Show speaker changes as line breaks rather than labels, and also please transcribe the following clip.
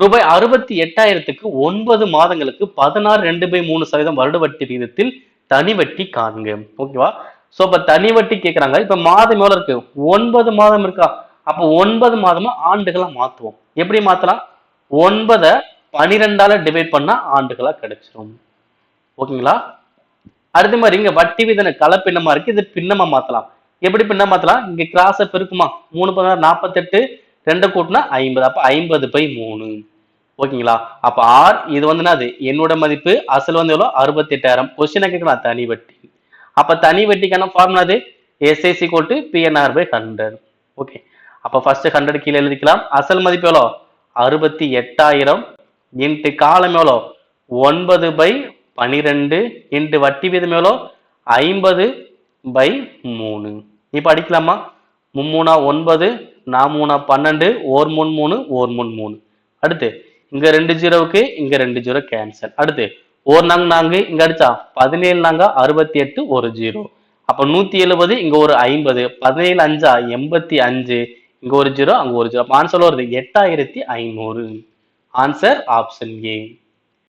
ரூபாய் 68,000க்கு 9 மாதங்களுக்கு 16.2/3% வருட வட்டி விகிதத்தில் தனி வட்டி காண்க. ஓகேவா? சோ இப்ப தனி வட்டி கேக்குறாங்க. இப்ப மாதம் எவ்வளவு இருக்கு? 9 மாதம் இருக்கா? அப்ப 9 மாதமா ஆண்டுகளா மாத்துவோம். எப்படி மாத்தலாம்? 9 12ஆல டிவைட் பண்ணா ஆண்டுகளா கிடைச்சிரும். ஓகேங்களா? அடுத்த மாதிரி இங்க வட்டி விகித கலப்பின்னமா இருக்கு. இது பின்னமா மாத்தலாம். எப்படி பின்னமா மாத்தலாம்? இங்க கிராஸ பெருக்குமா? 3 16 48 2 கூட்டினா 50. அப்ப 50/3. ஓகேங்களா? அப்ப R இது வந்து என்னது? என்னோட மதிப்பு அசல் வந்து எவ்வளவு? 68,000. கொஸ்டின் கேட்கலாம் தனி வட்டி. அப்ப தனி வட்டிக்கான ஃபார்முலா அது SI = PNR/100. ஓகே. அப்ப ஃபர்ஸ்ட் 100 கீழே எழுதிக்கலாம். அசல் மதிப்பு எவ்வளவு? 68,000 இன்ட்டு காலம் எவ்வளவு? 9/12 இன்ட்டு வட்டி வீதம் எவ்வளவு? 50/3. இப்ப அடிக்கலாமா? 3 9 4 12 1 3 3 1 3 3. அடுத்து இங்க 2 ஜீரோவுக்கு இங்க 2 ஜீரோ கேன்சல். அடுத்து 1 4 இங்க அடிச்சா 17 68 1 ஜீரோ. அப்ப 170 இங்க ஒரு 50 17 5 85 இங்க ஒரு ஜீரோ அங்க ஒரு ஜீரோ. அப்ப ஆன்சர் வருது 8500. Answer option A.